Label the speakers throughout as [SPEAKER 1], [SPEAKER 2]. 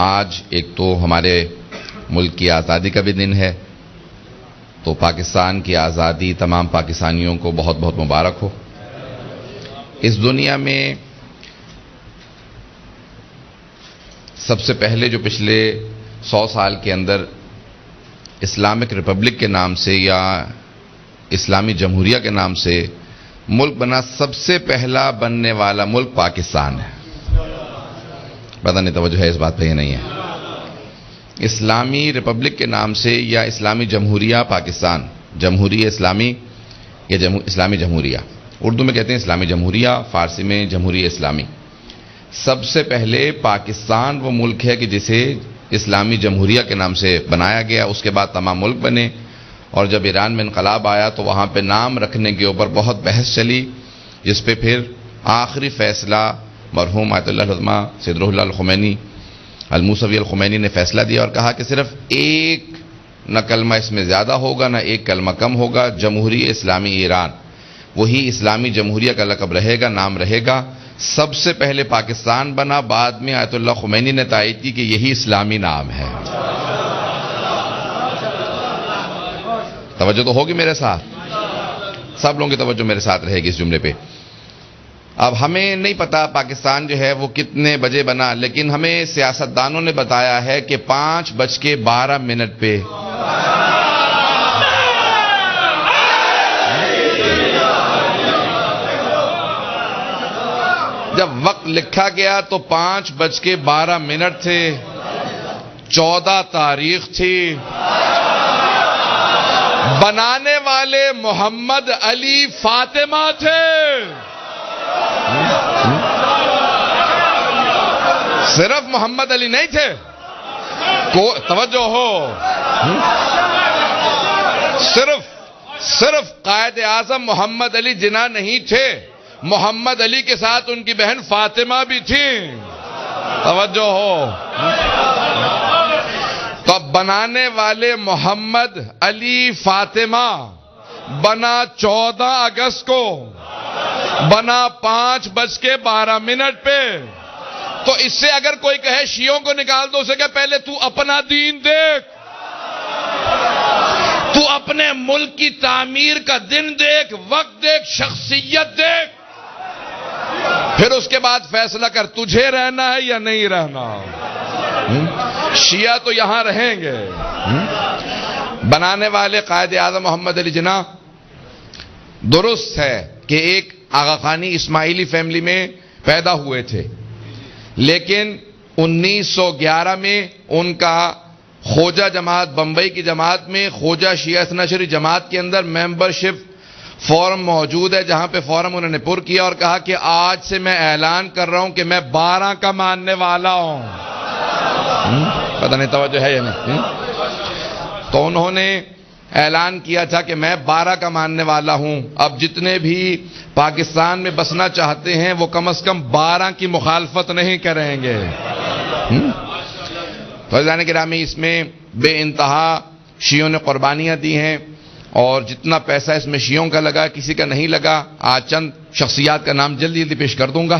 [SPEAKER 1] آج ایک تو ہمارے ملک کی آزادی کا بھی دن ہے، تو پاکستان کی آزادی تمام پاکستانیوں کو بہت بہت مبارک ہو۔ اس دنیا میں سب سے پہلے جو پچھلے 100 سال کے اندر اسلامک ریپبلک کے نام سے یا اسلامی جمہوریہ کے نام سے ملک بنا، سب سے پہلا بننے والا ملک پاکستان ہے۔ پتہ نہیں توجہ ہے اس بات پہ یا نہیں ہے؟ اسلامی ریپبلک کے نام سے یا اسلامی جمہوریہ پاکستان، جمہوریہ اسلامی یا اسلامی جمہوریہ، اردو میں کہتے ہیں اسلامی جمہوریہ، فارسی میں جمہوریہ اسلامی۔ سب سے پہلے پاکستان وہ ملک ہے کہ جسے اسلامی جمہوریہ کے نام سے بنایا گیا، اس کے بعد تمام ملک بنے، اور جب ایران میں انقلاب آیا تو وہاں پہ نام رکھنے کے اوپر بہت بحث چلی، جس پہ پھر آخری فیصلہ مرحوم آیت اللہ العظمہ سید روح اللہ الخمینی الموسوی الخمینی نے فیصلہ دیا اور کہا کہ صرف ایک نہ کلمہ اس میں زیادہ ہوگا نہ ایک کلمہ کم ہوگا، جمہوریہ اسلامی ایران، وہی اسلامی جمہوریہ کا لقب رہے گا، نام رہے گا۔ سب سے پہلے پاکستان بنا، بعد میں آیت اللہ خمینی نے تائید کی کہ یہی اسلامی نام ہے۔ توجہ تو ہوگی میرے ساتھ؟ سب لوگوں کی توجہ میرے ساتھ رہے گی اس جملے پہ۔ اب ہمیں نہیں پتا پاکستان جو ہے وہ کتنے بجے بنا، لیکن ہمیں سیاستدانوں نے بتایا ہے کہ 5:12 پہ جب وقت لکھا گیا تو 5:12 تھے، 14 تاریخ تھی، بنانے والے محمد علی فاطمہ تھے۔ صرف محمد علی نہیں تھے، توجہ ہو، صرف قائد اعظم محمد علی جناح نہیں تھے، محمد علی کے ساتھ ان کی بہن فاطمہ بھی تھی۔ توجہ ہو، تو بنانے والے محمد علی فاطمہ بنا 14 اگست کو، بنا 5:12 پہ۔ تو اس سے اگر کوئی کہے شیعوں کو نکال دو، اسے کہ پہلے تو اپنا دین دیکھ، تو اپنے ملک کی تعمیر کا دن دیکھ، وقت دیکھ، شخصیت دیکھ، پھر اس کے بعد فیصلہ کر تجھے رہنا ہے یا نہیں رہنا۔ شیعہ تو یہاں رہیں گے۔ بنانے والے قائد اعظم محمد علی جناح، درست ہے کہ ایک آغا خانی اسماعیلی فیملی میں پیدا ہوئے تھے، لیکن 1911 میں ان کا خوجہ جماعت، بمبئی کی جماعت میں خوجہ شیعہ اثنا عشری جماعت کے اندر ممبرشپ فارم موجود ہے، جہاں پہ فارم انہوں نے پر کیا اور کہا کہ آج سے میں اعلان کر رہا ہوں کہ میں 12 کا ماننے والا ہوں۔ پتہ نہیں توجہ ہے یا نہیں؟ تو انہوں نے اعلان کیا تھا کہ میں 12 کا ماننے والا ہوں، اب جتنے بھی پاکستان میں بسنا چاہتے ہیں وہ کم از کم 12 کی مخالفت نہیں کریں گے۔ فیضان گرامی، اس میں بے انتہا شیعوں نے قربانیاں دی ہیں، اور جتنا پیسہ اس میں شیعوں کا لگا، کسی کا نہیں لگا۔ آج چند شخصیات کا نام جلدی جلدی پیش کر دوں گا،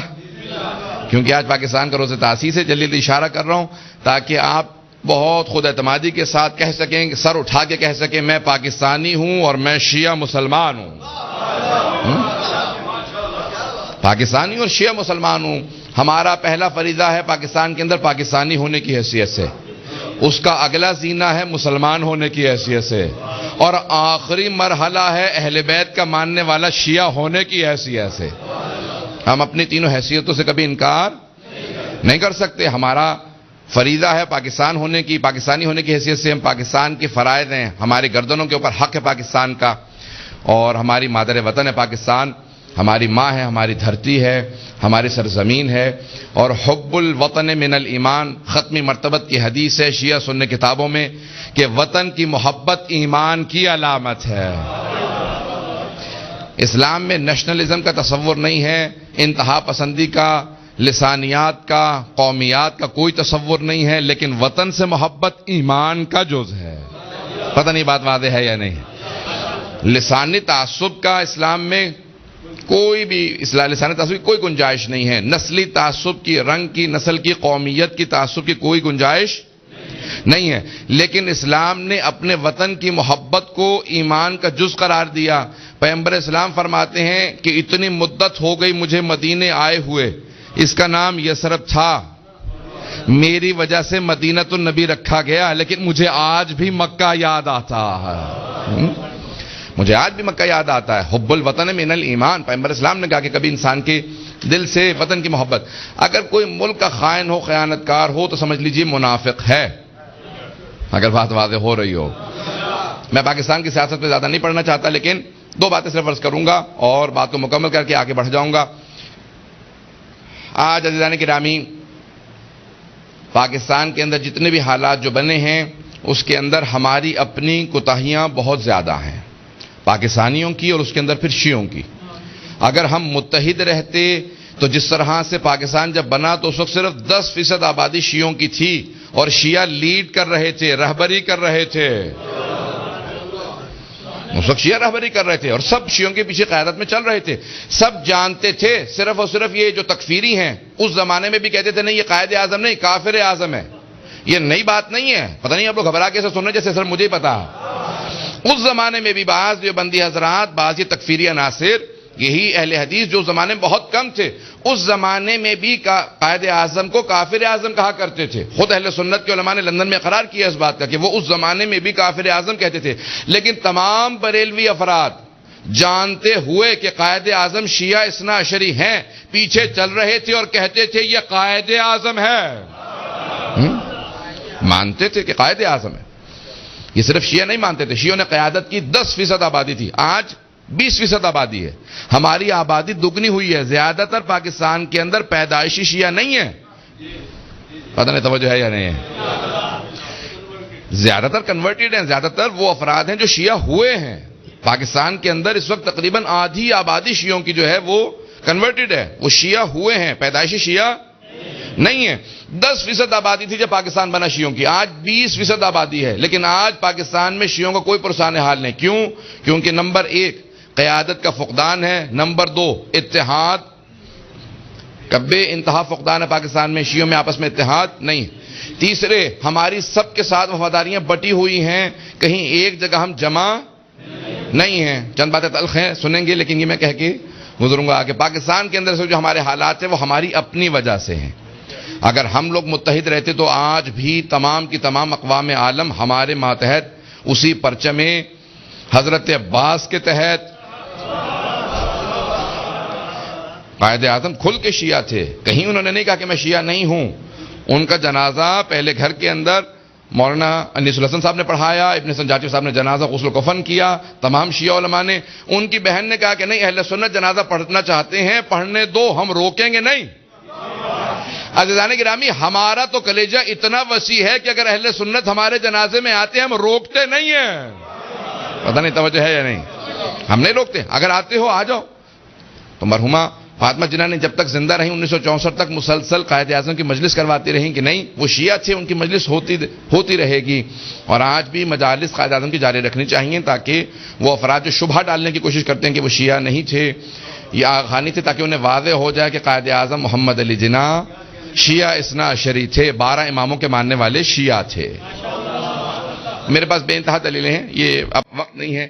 [SPEAKER 1] کیونکہ آج پاکستان کا روز تاسیس ہے، جلدی جلدی اشارہ کر رہا ہوں تاکہ آپ بہت خود اعتمادی کے ساتھ کہہ سکیں، سر اٹھا کے کہہ سکیں میں پاکستانی ہوں اور میں شیعہ مسلمان ہوں۔ پاکستانی اور شیعہ مسلمان ہوں۔ ہمارا پہلا فریضہ ہے پاکستان کے اندر پاکستانی ہونے کی حیثیت سے، اس کا اگلا زینہ ہے مسلمان ہونے کی حیثیت سے، اور آخری مرحلہ ہے اہل بیت کا ماننے والا شیعہ ہونے کی حیثیت سے۔ ہم اپنی تینوں حیثیتوں سے کبھی انکار نہیں کر سکتے۔ ہمارا فریضہ ہے پاکستان ہونے کی، پاکستانی ہونے کی حیثیت سے ہم پاکستان کے فرائض ہیں، ہماری گردنوں کے اوپر حق ہے پاکستان کا، اور ہماری مادر وطن ہے پاکستان، ہماری ماں ہے، ہماری دھرتی ہے، ہماری سرزمین ہے، اور حب الوطن من الایمان، ختمی مرتبت کی حدیث ہے شیعہ سنی کتابوں میں کہ وطن کی محبت ایمان کی علامت ہے۔ اسلام میں نیشنلزم کا تصور نہیں ہے، انتہا پسندی کا، لسانیات کا، قومیات کا کوئی تصور نہیں ہے، لیکن وطن سے محبت ایمان کا جز ہے۔ پتہ نہیں بات واضح ہے یا نہیں؟ لسانی تعصب کا اسلام میں کوئی بھی اصلاح لسانی تعصب کی کوئی گنجائش نہیں ہے. نسلی تعصب کی، رنگ کی، نسل کی، قومیت کی تعصب کی کوئی گنجائش نہیں ہے. لیکن اسلام نے اپنے وطن کی محبت کو ایمان کا جز قرار دیا. پیغمبر اسلام فرماتے ہیں کہ اتنی مدت ہو گئی مجھے مدینے آئے ہوئے، اس کا نام یثرب تھا، میری وجہ سے مدینہ النبی رکھا گیا، لیکن مجھے آج بھی مکہ یاد آتا ہے. مجھے آج بھی مکہ یاد آتا ہے. حب الوطن من الایمان. پیغمبر اسلام نے کہا کہ کبھی انسان کے دل سے وطن کی محبت. اگر کوئی ملک کا خائن ہو، خیانت کار ہو، تو سمجھ لیجئے منافق ہے، اگر بات واضح ہو رہی ہو. میں پاکستان کی سیاست پہ زیادہ نہیں پڑھنا چاہتا، لیکن دو باتیں صرف عرض کروں گا اور بات کو مکمل کر کے آگے بڑھ جاؤں گا. آج عزیزان گرامی، پاکستان کے اندر جتنے بھی حالات جو بنے ہیں اس کے اندر ہماری اپنی کوتاہیاں بہت زیادہ ہیں، پاکستانیوں کی اور اس کے اندر پھر شیعوں کی. اگر ہم متحد رہتے تو جس طرح سے پاکستان جب بنا تو اس وقت صرف 10% آبادی شیعوں کی تھی اور شیعہ لیڈ کر رہے تھے، رہبری کر رہے تھے. اس وقت شیعہ رہبری کر رہے تھے اور سب شیعوں کے پیچھے قیادت میں چل رہے تھے. سب جانتے تھے، صرف اور صرف یہ جو تکفیری ہیں اس زمانے میں بھی کہتے تھے نہیں یہ قائد اعظم نہیں، کافر اعظم ہے. یہ نئی بات نہیں ہے. پتہ نہیں آپ لوگ گھبرا کے سن رہے جیسے سر مجھے ہی پتا. اس زمانے میں بھی بعض دیوبندی حضرات، بعض یہ تکفیری عناصر، یہی اہل حدیث جو زمانے میں بہت کم تھے، اس زمانے میں بھی قائد اعظم کو کافر اعظم کہا کرتے تھے. خود اہل سنت کے علماء نے لندن میں اقرار کیا اس بات کا کہ وہ اس زمانے میں بھی کافر اعظم کہتے تھے. لیکن تمام بریلوی افراد جانتے ہوئے کہ قائد اعظم شیعہ اثنا عشری ہیں پیچھے چل رہے تھے اور کہتے تھے یہ قائد اعظم ہے. مانتے تھے کہ قائد اعظم ہے. یہ صرف شیعہ نہیں مانتے تھے. شیعوں نے قیادت کی، 10% آبادی تھی، آج 20% آبادی ہے. ہماری آبادی دگنی ہوئی ہے. زیادہ تر پاکستان کے اندر پیدائشی شیعہ نہیں ہے. پتہ نہیں توجہ ہے یا نہیں ہے. زیادہ تر کنورٹیڈ ہیں. زیادہ تر وہ افراد ہیں جو شیعہ ہوئے ہیں. پاکستان کے اندر اس وقت تقریباً آدھی آبادی شیعوں کی جو ہے وہ کنورٹیڈ ہے، وہ شیعہ ہوئے ہیں، پیدائشی شیعہ نہیں ہے. 10% آبادی تھی جب پاکستان بنا شیعوں کی، آج 20% آبادی ہے. لیکن آج پاکستان میں شیعوں کا کوئی پرسان حال نہیں. کیوں؟ کیونکہ نمبر 1 قیادت کا فقدان ہے، نمبر 2 اتحاد کبے انتہا فقدان ہے. پاکستان میں شیعوں میں آپس میں اتحاد نہیں. تیسرے، ہماری سب کے ساتھ وفاداریاں بٹی ہوئی ہیں، کہیں ایک جگہ ہم جمع نہیں ہیں. چند باتیں تلخ ہیں، سنیں گے، لیکن یہ میں کہہ کے گزروں گا کہ پاکستان کے اندر سے جو ہمارے حالات ہیں وہ ہماری اپنی وجہ سے ہیں. اگر ہم لوگ متحد رہتے تو آج بھی تمام کی تمام اقوام عالم ہمارے ماتحت اسی پرچم حضرت عباس کے تحت. قائد اعظم کھل کے شیعہ تھے، کہیں انہوں نے نہیں کہا کہ میں شیعہ نہیں ہوں. ان کا جنازہ پہلے گھر کے اندر مولانا انیس الحسن صاحب نے پڑھایا، ابن سنجاتی صاحب نے جنازہ غسل و کفن کیا، تمام شیعہ علماء نے. ان کی بہن نے کہا کہ نہیں، اہل سنت جنازہ پڑھنا چاہتے ہیں، پڑھنے دو، ہم روکیں گے نہیں. عزیزان گرامی، ہمارا تو کلیجہ اتنا وسیع ہے کہ اگر اہل سنت ہمارے جنازے میں آتے ہیں ہم روکتے نہیں ہیں. پتہ نہیں توجہ ہے یا نہیں. ہم نہیں روکتے. اگر آتے ہو آ جاؤ. تو مرحومہ فاطمہ جناح نے جب تک زندہ رہی 1964 تک مسلسل قائد اعظم کی مجلس کرواتی رہیں کہ نہیں وہ شیعہ تھے، ان کی مجلس ہوتی رہے گی. اور آج بھی مجالس قائد اعظم کی جاری رکھنی چاہیے تاکہ وہ افراد جو شبہ ڈالنے کی کوشش کرتے ہیں کہ وہ شیعہ نہیں تھے یا آغانی تھے، تاکہ انہیں واضح ہو جائے کہ قائد اعظم محمد علی جناح شیعہ اثنا عشری تھے، 12 اماموں کے ماننے والے شیعہ تھے. میرے پاس بے انتہا دلیلیں ہیں، یہ اب وقت نہیں ہے.